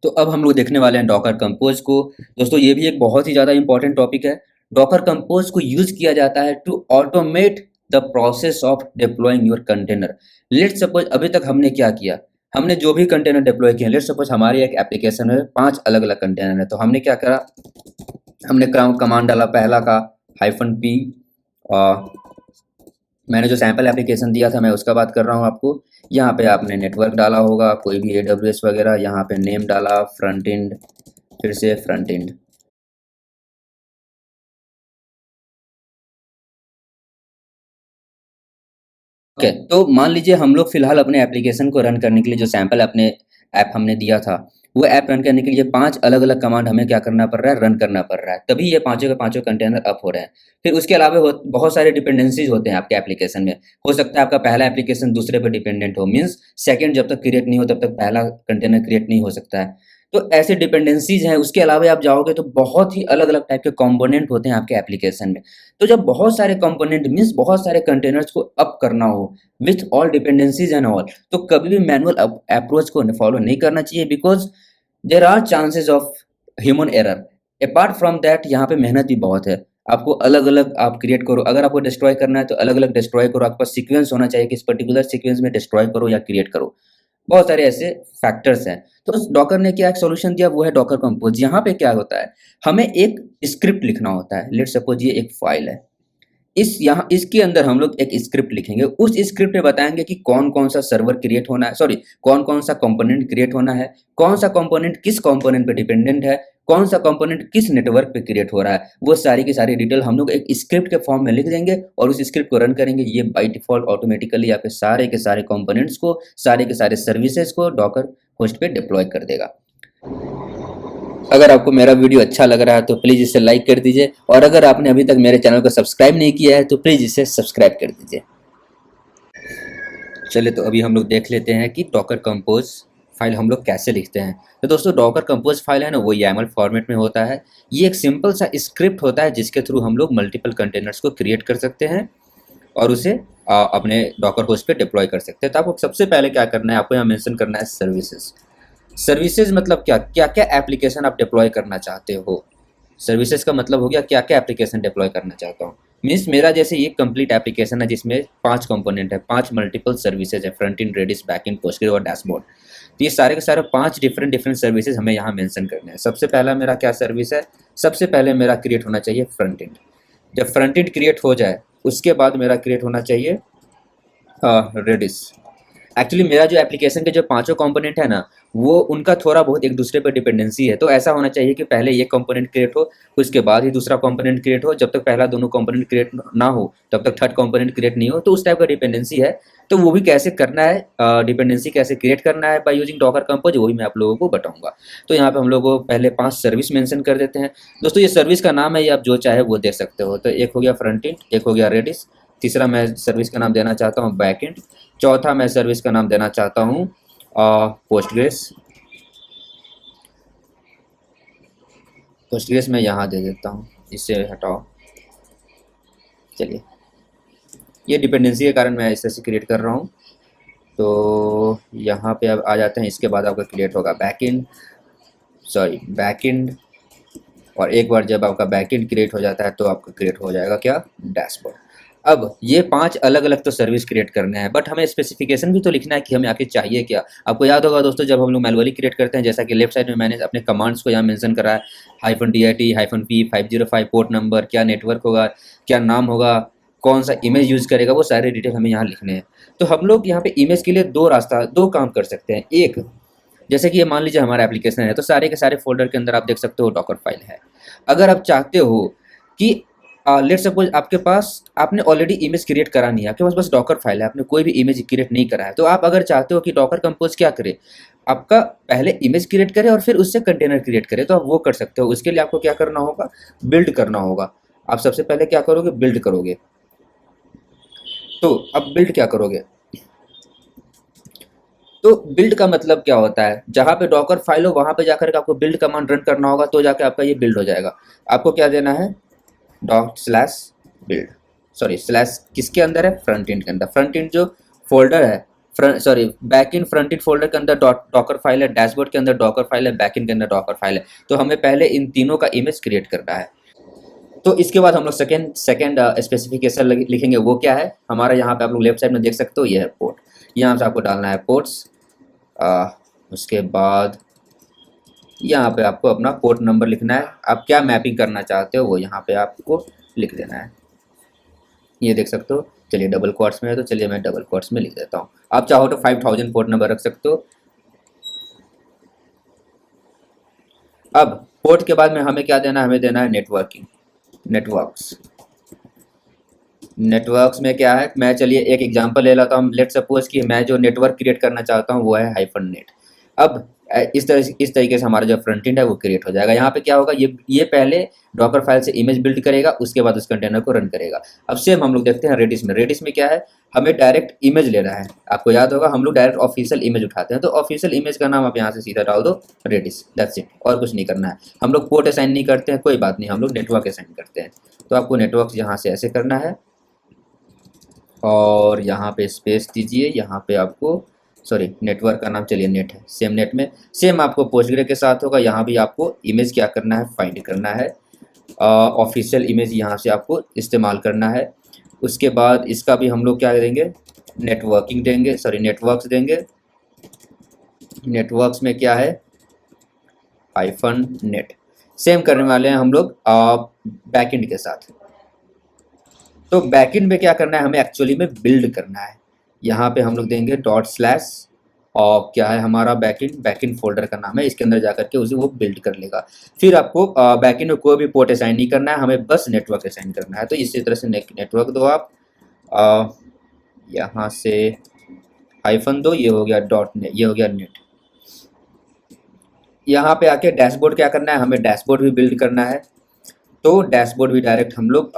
तो अब हम लोग देखने वाले हैं डॉकर कंपोज को। दोस्तों ये भी एक बहुत ही ज़्यादा इंपॉर्टेंट टॉपिक है। डॉकर कंपोज को यूज़ किया जाता है to automate the process of deploying your container. Let suppose अभी तक हमने क्या किया, हमने जो भी कंटेनर डिप्लॉय किए, लेट सपोज हमारी एक एप्लीकेशन में 5 अलग-अलग कंटेनर है, तो हमने क्या करा, हमने कमांड डाला पहला का -p। मैंने जो सैंपल एप्लीकेशन दिया था मैं उसका बात कर रहा हूँ आपको। यहाँ पे आपने नेटवर्क डाला होगा, कोई भी AWS वगैरह, यहाँ पे नेम डाला, फ्रंट एंड, फिर से फ्रंट एंड। ओके, तो मान लीजिए हम लोग फिलहाल अपने एप्लीकेशन को रन करने के लिए जो सैंपल अपने ऐप हमने दिया था, वो ऐप रन करने के लिए 5 अलग-अलग कमांड हमें क्या करना पड़ रहा है, रन करना पड़ रहा है, तभी ये पाँचों के पाँचों कंटेनर अप हो रहे हैं। फिर उसके अलावा बहुत सारे डिपेंडेंसीज़ होते हैं आपके एप्लीकेशन में। हो सकता है आपका पहला एप्लीकेशन दूसरे पे डिपेंडेंट हो, मीन्स सेकंड जब तक क्रिएट नहीं हो तब तक पहला कंटेनर क्रिएट नहीं हो सकता है। तो ऐसे डिपेंडेंसीज़ हैं, उसके अलावा आप जाओगे तो बहुत ही अलग-अलग टाइप के कंपोनेंट होते हैं आपके एप्लीकेशन में। तो जब बहुत सारे कंपोनेंट मीन्स बहुत सारे कंटेनर्स को अप करना हो with all dependencies and all, तो कभी भी मैनुअल अप्रोच को फॉलो नहीं करना चाहिए, because there are chances of human error. Apart from that यहाँ पे मेहनत भी बहुत है। आपको अलग अलग आप क्रिएट करो, अगर आपको डिस्ट्रॉय करना है तो अलग अलग डिस्ट्रॉय करो, आपके पास सीक्वेंस होना चाहिए कि इस पर्टिकुलर सीक्वेंस में डिस्ट्रॉय करो या क्रिएट करो। बहुत सारे ऐसे फैक्टर्स हैं। तो उस डॉकर ने क्या एक सॉल्यूशन दिया, वो है डॉकर कंपोज। यहाँ पे क्या होता है, हमें एक स्क्रिप्ट लिखना होता है। लेट्स सपोज ये एक फाइल है, इसके अंदर हम लोग एक स्क्रिप्ट लिखेंगे। उस स्क्रिप्ट में बताएंगे कि कौन-कौन सा सर्वर क्रिएट होना है, सॉरी कौन-कौन सा कंपोनेंट क्रिएट होना है, कौन सा कंपोनेंट किस कंपोनेंट पे डिपेंडेंट है, कौन सा कंपोनेंट किस नेटवर्क पे क्रिएट हो रहा है। वो सारी की सारी डिटेल हम लोग एक स्क्रिप्ट के फॉर्म में लिख देंगे और उस स्क्रिप्ट को रन करेंगे। ये बाय डिफ़ॉल्ट ऑटोमेटिकली आपके सारे के सारे कंपोनेंट्स को, सारे के सारे सर्विसेज को डॉकर होस्ट पे डिप्लॉय कर देगा। अगर आपको मेरा वीडियो अच्छा लग रहा है तो प्लीज़ इसे लाइक कर दीजिए, और अगर आपने अभी तक मेरे चैनल को सब्सक्राइब नहीं किया है तो प्लीज़ इसे सब्सक्राइब कर दीजिए। चलिए, तो अभी हम लोग देख लेते हैं कि डॉकर कंपोज फाइल हम लोग कैसे लिखते हैं। तो दोस्तों डॉकर कंपोज फाइल है ना, वो YAML फॉर्मेट में होता है। ये एक सिंपल सा स्क्रिप्ट होता है जिसके थ्रू हम लोग मल्टीपल कंटेनर्स को क्रिएट कर सकते हैं और उसे अपने डॉकर होस्ट पे डिप्लॉय कर सकते हैं। तो आपको सबसे पहले क्या करना है, आपको यहाँ मेंशन करना है सर्विसेज। सर्विसेज मतलब क्या क्या क्या एप्लीकेशन आप डिप्लॉय करना चाहते हो। सर्विसेज का मतलब हो गया क्या क्या एप्लीकेशन डिप्लॉय करना चाहता हूँ। मीन्स मेरा जैसे ये कंप्लीट एप्लीकेशन है जिसमें 5 कंपोनेंट है, 5 मल्टीपल सर्विसेज है, front end, Redis, back end, Postgres और डैशबोर्ड। तो ये सारे के सारे 5 डिफरेंट डिफरेंट सर्विसेज हमें यहाँ मेंशन करने हैं। सबसे पहला मेरा क्या सर्विस है, सबसे पहले मेरा क्रिएट होना चाहिए फ्रंट एंड। जब फ्रंट एंड क्रिएट हो जाए उसके बाद मेरा क्रिएट होना चाहिए रेडिस। एक्चुअली मेरा जो एप्लीकेशन के जो पांचों कंपोनेंट है ना, वो उनका थोड़ा बहुत एक दूसरे पर डिपेंडेंसी है। तो ऐसा होना चाहिए कि पहले ये कंपोनेंट क्रिएट हो, उसके बाद ही दूसरा कंपोनेंट क्रिएट हो। जब तक पहला दोनों कंपोनेंट क्रिएट ना हो तब तक थर्ड कंपोनेंट क्रिएट नहीं हो। तो उस टाइप का डिपेंडेंसी है। तो वो भी कैसे करना है, डिपेंडेंसी कैसे क्रिएट करना है बाय यूजिंग डॉकर कंपोज, वही मैं आप लोगों को बताऊंगा। तो यहाँ पे हम लोग को पहले 5 सर्विस मेंशन कर देते हैं। दोस्तों ये सर्विस का नाम है, ये आप जो चाहे वो दे सकते हो। तो एक हो गया फ्रंट एंड, एक हो गया रेडिस, तीसरा मैं सर्विस का नाम देना चाहता हूँ बैक एंड, चौथा मैं सर्विस का नाम देना चाहता हूँ पोस्टग्रेस। पोस्टग्रेस मैं यहाँ दे देता हूँ, इससे हटाओ। चलिए, ये डिपेंडेंसी के कारण मैं इस तरह से क्रिएट कर रहा हूँ। तो यहाँ पे अब आ जाते हैं। इसके बाद आपका क्रिएट होगा बैकएंड, सॉरी बैकएंड, और एक बार जब आपका बैकएंड क्रिएट हो जाता है तो आपका क्रिएट हो जाएगा क्या, डैशबोर्ड। अब ये 5 अलग-अलग तो सर्विस क्रिएट करने हैं, बट हमें स्पेसिफिकेशन भी तो लिखना है कि हमें आखिर चाहिए क्या। आपको याद होगा दोस्तों, जब हम लोग मैनुअली क्रिएट करते हैं, जैसा कि लेफ्ट साइड में मैंने अपने कमांड्स को यहाँ मेंशन करा है, -dit -p 505 पोर्ट नंबर, क्या नेटवर्क होगा, क्या नाम होगा, कौन सा इमेज यूज़ करेगा, वो सारे डिटेल हमें यहाँ लिखने हैं। तो हम लोग यहाँ पे इमेज के लिए 2 काम कर सकते हैं। एक, जैसे कि ये मान लीजिए हमारा एप्लीकेशन है, तो सारे के सारे फ़ोल्डर के अंदर आप देख सकते हो डॉकर फाइल है। अगर आप चाहते हो कि लेट्स सपोज आपके पास, आपने ऑलरेडी इमेज क्रिएट करा नहीं है, आपके पास बस डॉकर फाइल है, आपने कोई भी इमेज क्रिएट नहीं करा है, तो आप अगर चाहते हो कि डॉकर कंपोज क्या करे, आपका पहले इमेज क्रिएट करे और फिर उससे कंटेनर क्रिएट करे, तो आप वो कर सकते हो। उसके लिए आपको क्या करना होगा, बिल्ड करना होगा। आप सबसे पहले क्या करोगे, बिल्ड करोगे। तो अब बिल्ड क्या करोगे, तो बिल्ड का मतलब क्या होता है, जहाँ पे डॉकर फाइल हो वहाँ पे जाकर के आपको बिल्ड कमांड रन करना होगा, तो जाके आपका ये बिल्ड हो जाएगा। आपको क्या देना है, $/build, सॉरी स्लैश किसके अंदर है, फ्रंट एंड के अंदर। फ्रंट एंड जो फोल्डर है back in front end folder के अंदर डॉकर फाइल है, डैशबोर्ड के अंदर डॉकर फाइल है, बैक इन के अंदर डॉकर फाइल है। तो हमें पहले इन तीनों का इमेज क्रिएट करना है। तो इसके बाद हम लोग सेकेंड सेकेंड स्पेसिफिकेशन लिखेंगे। वो क्या है हमारा, यहाँ पे आप लोग लेफ्ट साइड में देख सकते हो, ये है पोर्ट। यहाँ से आपको डालना है पोर्ट्स। उसके बाद यहाँ पे आपको अपना पोर्ट नंबर लिखना है। आप क्या मैपिंग करना चाहते हो वो यहाँ पे आपको लिख देना है। ये देख सकते हो, चलिए डबल क्वार्ट्स में है तो चलिए मैं डबल क्वार्ट्स में लिख देता हूँ। आप चाहो तो 5000 पोर्ट नंबर रख सकते हो। अब पोर्ट के बाद में हमें क्या देना है, हमें देना है नेटवर्किंग, नेटवर्क्स। नेटवर्क्स में क्या है, मैं चलिए एक एग्जांपल ले लेता हूँ। लेट सपोज कि मैं जो नेटवर्क क्रिएट करना चाहता हूँ वो है हाइफन नेट। अब इस तरीके से हमारा जो फ्रंट एंड है वो क्रिएट हो जाएगा। यहाँ पे क्या होगा, ये पहले डॉकर फाइल से इमेज बिल्ड करेगा, उसके बाद उस कंटेनर को रन करेगा। अब सेम हम लोग देखते हैं रेडिस में। रेडिस में क्या है, हमें डायरेक्ट इमेज लेना है। आपको याद होगा हम लोग डायरेक्ट ऑफिशियल इमेज उठाते हैं, तो ऑफिशियल इमेज का नाम आप यहाँ से सीधा डाल दो रेडिस, दैट्स इट, और कुछ नहीं करना है। हम लोग पोर्ट असाइन नहीं करते हैं, कोई बात नहीं, हम लोग नेटवर्क असाइन करते हैं। तो आपको नेटवर्क यहाँ से ऐसे करना है और यहाँ पे स्पेस दीजिए। यहाँ पे आपको नेटवर्क का नाम चलिए नेट है। सेम नेट में सेम आपको पोस्टग्रे के साथ होगा। यहाँ भी आपको इमेज क्या करना है, फाइंड करना है। ऑफिशियल इमेज यहाँ से आपको इस्तेमाल करना है। उसके बाद इसका भी हम लोग क्या देंगे, नेटवर्किंग देंगे, नेटवर्क्स देंगे। नेटवर्क्स में क्या है, हाइफन नेट। सेम करने वाले हैं हम लोग बैकएंड के साथ। तो बैकएंड में क्या करना है, हमें एक्चुअली में बिल्ड करना है। यहाँ पे हम लोग देंगे ./ और क्या है हमारा बैकएंड फोल्डर का नाम है। इसके अंदर जाकर के उसे वो बिल्ड कर लेगा। फिर आपको बैकएंड में कोई भी पोर्ट असाइन नहीं करना है, हमें बस नेटवर्क असाइन करना है। तो इसी तरह से नेटवर्क दो आप, यहाँ से हाइफन दो, ये हो गया .net, ये हो गया नेट। यहाँ पे आके डैशबोर्ड क्या करना है, हमें डैशबोर्ड भी बिल्ड करना है। तो डैशबोर्ड भी डायरेक्ट हम लोग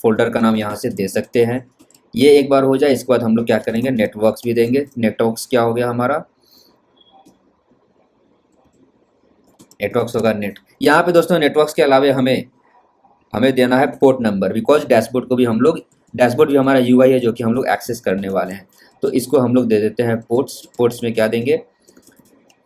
फोल्डर का नाम यहाँ से दे सकते हैं। ये एक बार हो जाए, इसके बाद हम लोग क्या करेंगे, नेटवर्क्स भी देंगे। नेटवर्क्स क्या हो गया हमारा, नेटवर्क्स होगा नेट। यहाँ पे दोस्तों नेटवर्क्स के अलावा हमें देना है पोर्ट नंबर, बिकॉज डैशबोर्ड को भी हम लोग, डैशबोर्ड भी हमारा यूआई है जो कि हम लोग एक्सेस करने वाले हैं। तो इसको हम लोग दे देते हैं पोर्ट्स में क्या देंगे,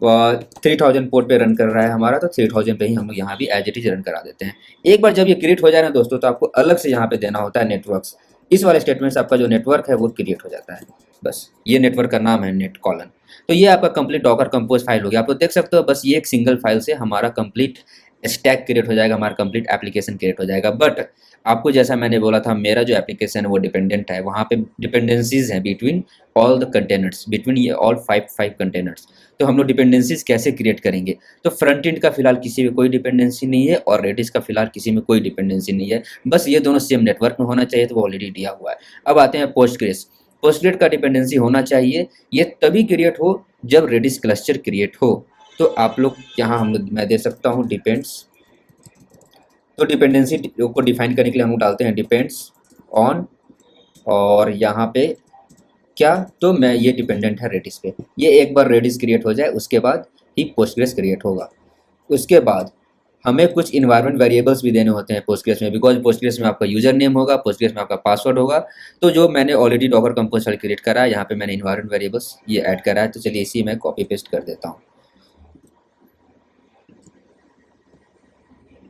3000 पोर्ट पे रन कर रहा है हमारा, तो 3000 पे ही हम लोग यहाँ भी एज इट इज रन करा देते हैं। एक बार जब ये क्रिएट हो जाए ना दोस्तों, तो आपको अलग से यहाँ पे देना होता है नेटवर्क्स। इस वाले स्टेटमेंट से आपका जो नेटवर्क है वो क्रिएट हो जाता है। बस ये नेटवर्क का नाम है नेट कॉलन। तो ये आपका कंप्लीट डॉकर कंपोज फाइल हो गया। आप लोग देख सकते हो, बस ये एक सिंगल फाइल से हमारा कंप्लीट स्टैक क्रिएट हो जाएगा, हमारा कंप्लीट एप्लीकेशन क्रिएट हो जाएगा। बट आपको जैसा मैंने बोला था, मेरा जो एप्लीकेशन है वो डिपेंडेंट है, वहाँ पे डिपेंडेंसीज हैं between all the containers, between ये ऑल फाइव कंटेनर्स। तो हम लोग डिपेंडेंसीज कैसे क्रिएट करेंगे, तो फ्रंट एंड का फिलहाल किसी में कोई डिपेंडेंसी नहीं है और रेडिस का फिलहाल किसी में कोई डिपेंडेंसी नहीं है। बस ये दोनों सेम नेटवर्क में होना चाहिए, तो वो ऑलरेडी दिया हुआ है। अब आते हैं पोस्टग्रेस। पोस्टग्रेस का डिपेंडेंसी होना चाहिए, ये तभी क्रिएट हो जब रेडिस क्लस्टर क्रिएट हो। तो आप लोग यहाँ मैं दे सकता हूँ डिपेंड्स। तो डिपेंडेंसी को डिफाइन करने के लिए हम लोग डालते हैं डिपेंड्स ऑन, और यहाँ पे क्या, तो मैं ये डिपेंडेंट है रेडिस पे। ये एक बार रेडिस क्रिएट हो जाए उसके बाद ही पोस्टग्रेस क्रिएट होगा। उसके बाद हमें कुछ इन्वायरमेंट वेरिएबल्स भी देने होते हैं पोस्टग्रेस में, बिकॉज पोस्टग्रेस में आपका यूजर नेम होगा, पोस्टग्रेस में आपका पासवर्ड होगा। तो जो मैंने already Docker compose file create करा है, यहाँ पे मैंने इन्वायरमेंट वेरिएबल्स ये ऐड करा है। तो चलिए इसी में कॉपी पेस्ट कर देता हूँ।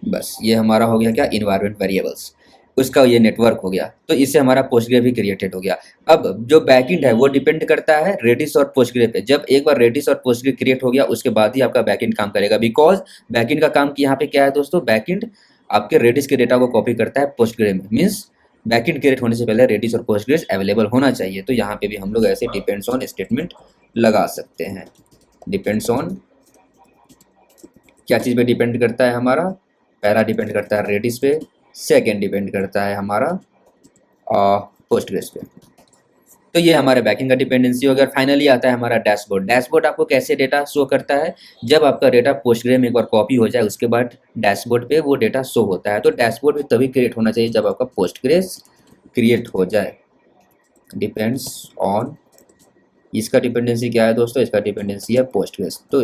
बस ये हमारा हो गया क्या, इन्वायरमेंट वेरिएबल्स। उसका ये नेटवर्क हो गया। तो इससे हमारा पोस्टग्रे भी क्रिएटेड हो गया। अब जो बैकएंड है वो डिपेंड करता है रेडिस और पोस्टग्रे पे। जब एक बार रेडिस और पोस्टग्रे क्रिएट हो गया उसके बाद ही आपका बैकएंड काम करेगा, बिकॉज बैकएंड का काम यहाँ पे क्या है दोस्तों, बैकएंड आपके रेडिस के डेटा को कॉपी करता है पोस्टग्रे में। मीन्स बैकएंड क्रिएट होने से पहले रेडिस और पोस्टग्रेस अवेलेबल होना चाहिए। तो यहाँ पे भी हम लोग ऐसे डिपेंड्स ऑन स्टेटमेंट लगा सकते हैं। डिपेंड्स ऑन क्या चीज़ पे डिपेंड करता है हमारा, पहला डिपेंड करता है रेडिस पे, सेकेंड डिपेंड करता है हमारा पोस्टग्रेस पे। तो ये हमारे बैकएंड का डिपेंडेंसी हो गया। फाइनली आता है हमारा डैशबोर्ड। डैशबोर्ड आपको कैसे डेटा शो करता है, जब आपका डेटा पोस्टग्रे में एक बार कॉपी हो जाए उसके बाद डैशबोर्ड पे वो डेटा शो होता है। तो डैशबोर्ड भी तभी क्रिएट होना चाहिए जब आपका पोस्टग्रेस क्रिएट हो जाए। डिपेंड्स ऑन, इसका डिपेंडेंसी क्या है दोस्तों, इसका डिपेंडेंसी है पोस्टग्रेस। तो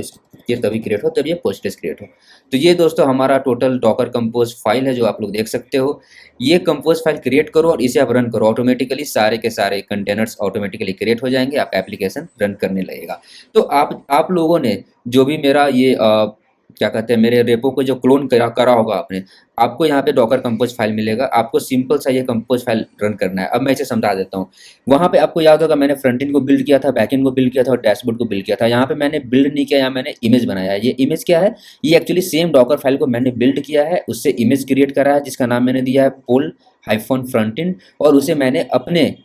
ये तभी क्रिएट हो जब ये पोस्टग्रेस क्रिएट हो। तो ये दोस्तों हमारा टोटल डॉकर कंपोज फाइल है जो आप लोग देख सकते हो। ये कंपोज फाइल क्रिएट करो और इसे आप रन करो, ऑटोमेटिकली सारे के सारे कंटेनर्स ऑटोमेटिकली क्रिएट हो जाएंगे, आपका एप्लीकेशन रन करने लगेगा। तो आप लोगों ने जो भी मेरा ये क्या कहते हैं, मेरे रेपो को जो क्लोन करा होगा आपने, आपको यहाँ पे डॉकर कंपोज फाइल मिलेगा। आपको सिंपल सा ये कंपोज फाइल रन करना है। अब मैं इसे समझा देता हूँ। वहाँ पे आपको याद होगा मैंने फ्रंट एंड को बिल्ड किया था, बैक एंड को बिल्ड किया था और डैशबोर्ड को बिल्ड किया था। यहाँ पे मैंने बिल्ड नहीं किया, यहाँ मैंने इमेज बनाया है। ये इमेज क्या है, ये एक्चुअली सेम डॉकर फाइल को मैंने बिल्ड किया है, उससे इमेज क्रिएट करा है जिसका नाम मैंने दिया है पोल हाइफन फ्रंट एंड, और उसे मैंने अपने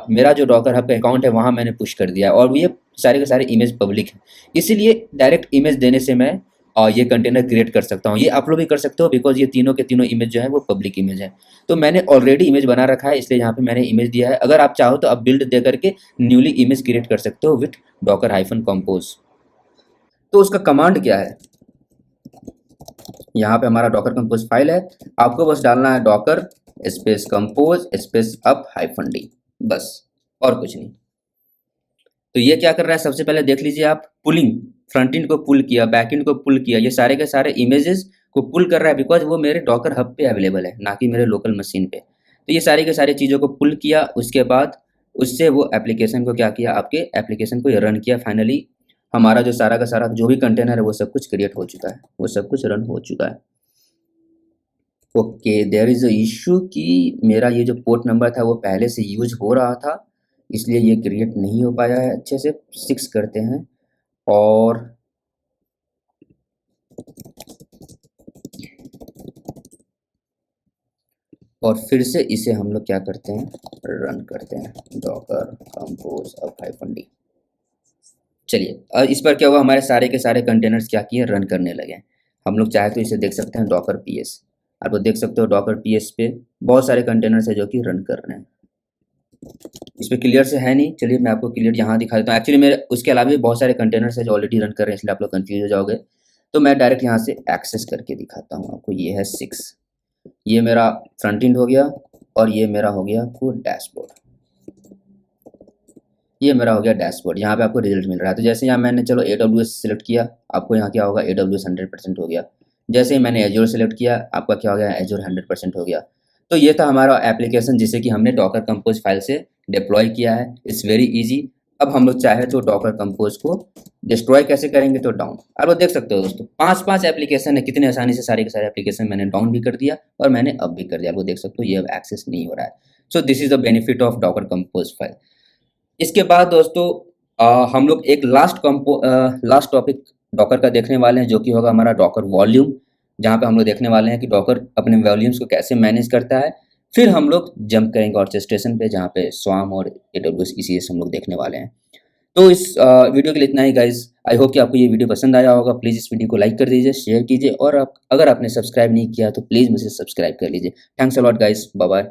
मेरा जो डॉकर हब का अकाउंट है वहाँ मैंने पुश कर दिया, और ये सारे के सारे इमेज पब्लिक है। इसीलिए डायरेक्ट इमेज देने से मैं ये कंटेनर क्रिएट कर सकता हूँ। ये आप लोग भी कर सकते हो, बिकॉज ये तीनों के तीनों इमेज जो है वो पब्लिक इमेज है। तो मैंने ऑलरेडी इमेज बना रखा है, इसलिए यहाँ पे मैंने इमेज दिया है। अगर आप चाहो तो आप बिल्ड दे करके न्यूली इमेज क्रिएट कर सकते हो विथ डॉकर हाइफन कंपोज। तो उसका कमांड क्या है, यहाँ पे हमारा डॉकर कंपोज फाइल है, आपको बस डालना है Docker space compose space up hyphen D, बस, और कुछ नहीं। तो ये क्या कर रहा है, सबसे पहले देख लीजिए आप, पुलिंग, फ्रंट एंड को पुल किया, बैक एंड को पुल किया, ये सारे के सारे इमेजेस को पुल कर रहा है, बिकॉज वो मेरे डॉकर हब पे अवेलेबल है, ना कि मेरे लोकल मशीन पे। तो ये सारी के सारी चीज़ों को पुल किया, उसके बाद उससे वो एप्लीकेशन को क्या किया, आपके एप्लीकेशन को रन किया। फाइनली हमारा जो सारा का सारा जो भी कंटेनर है वो सब कुछ क्रिएट हो चुका है, वो सब कुछ रन हो चुका है। Okay, there is a issue कि मेरा ये जो पोर्ट नंबर था वो पहले से यूज हो रहा था, इसलिए ये क्रिएट नहीं हो पाया है अच्छे से। 6 करते हैं और फिर से इसे हम लोग क्या करते हैं, रन करते हैं, डॉकर कंपोज अब हाइफन डी। चलिए, इस पर क्या हुआ, हमारे सारे के सारे कंटेनर्स क्या किए, रन करने लगे। हम लोग चाहे तो इसे देख सकते हैं डॉकर पीएस, आप लोग देख सकते हो डॉकर पीएस पे बहुत सारे कंटेनर्स है जो कि रन कर रहे हैं। इस पर क्लियर से है नहीं, चलिए मैं आपको क्लियर यहाँ दिखा देता हूँ। एक्चुअली मेरे उसके अलावा भी बहुत सारे कंटेनर्स है जो ऑलरेडी रन कर रहे हैं, इसलिए आप लोग कंफ्यूज हो जाओगे। तो मैं डायरेक्ट यहाँ से एक्सेस करके दिखाता हूँ आपको। ये है 6, ये मेरा फ्रंट एंड हो गया और ये मेरा हो गया आपको डैशबोर्ड। ये मेरा हो गया डैशबोर्ड, यहाँ पे आपको रिजल्ट मिल रहा है। तो जैसे यहाँ मैंने चलो AWS सेलेक्ट किया, आपको यहाँ क्या होगा, AWS 100% हो गया। जैसे ही मैंने एज्योर सेलेक्ट किया, आपका क्या हो गया, एज्योर 100% हो गया। तो ये था हमारा एप्लीकेशन जिसे कि हमने डॉकर कंपोज फाइल से डिप्लॉय किया है। It's very easy. अब हम लोग चाहे तो डॉकर कंपोज को डिस्ट्रॉय कैसे करेंगे, तो डाउन। आप लोग देख सकते हो दोस्तों, 5 एप्लीकेशन है, कितने आसानी से सारे के सारे एप्लीकेशन मैंने डाउन भी कर दिया और मैंने अप भी कर दिया। आप लोग देख सकते हो ये अब एक्सेस नहीं हो रहा है। So this is the benefit of Docker compose file. इसके बाद दोस्तों हम लोग एक लास्ट टॉपिक डॉकर का देखने वाले हैं, जो कि होगा हमारा डॉकर वॉल्यूम, जहाँ पे हम लोग देखने वाले हैं कि डॉकर अपने वॉल्यूम्स को कैसे मैनेज करता है। फिर हम लोग जंप करेंगे ऑर्केस्ट्रेशन पे, जहाँ पे स्वार्म और AWS ECS हम लोग देखने वाले हैं। तो इस वीडियो के लिए इतना ही गाइज। आई होप कि आपको ये वीडियो पसंद आया होगा। प्लीज़ इस वीडियो को लाइक कर दीजिए, शेयर कीजिए, और अगर आपने सब्सक्राइब नहीं किया तो प्लीज़ मुझे सब्सक्राइब कर लीजिए। Thanks a lot guys, bye bye.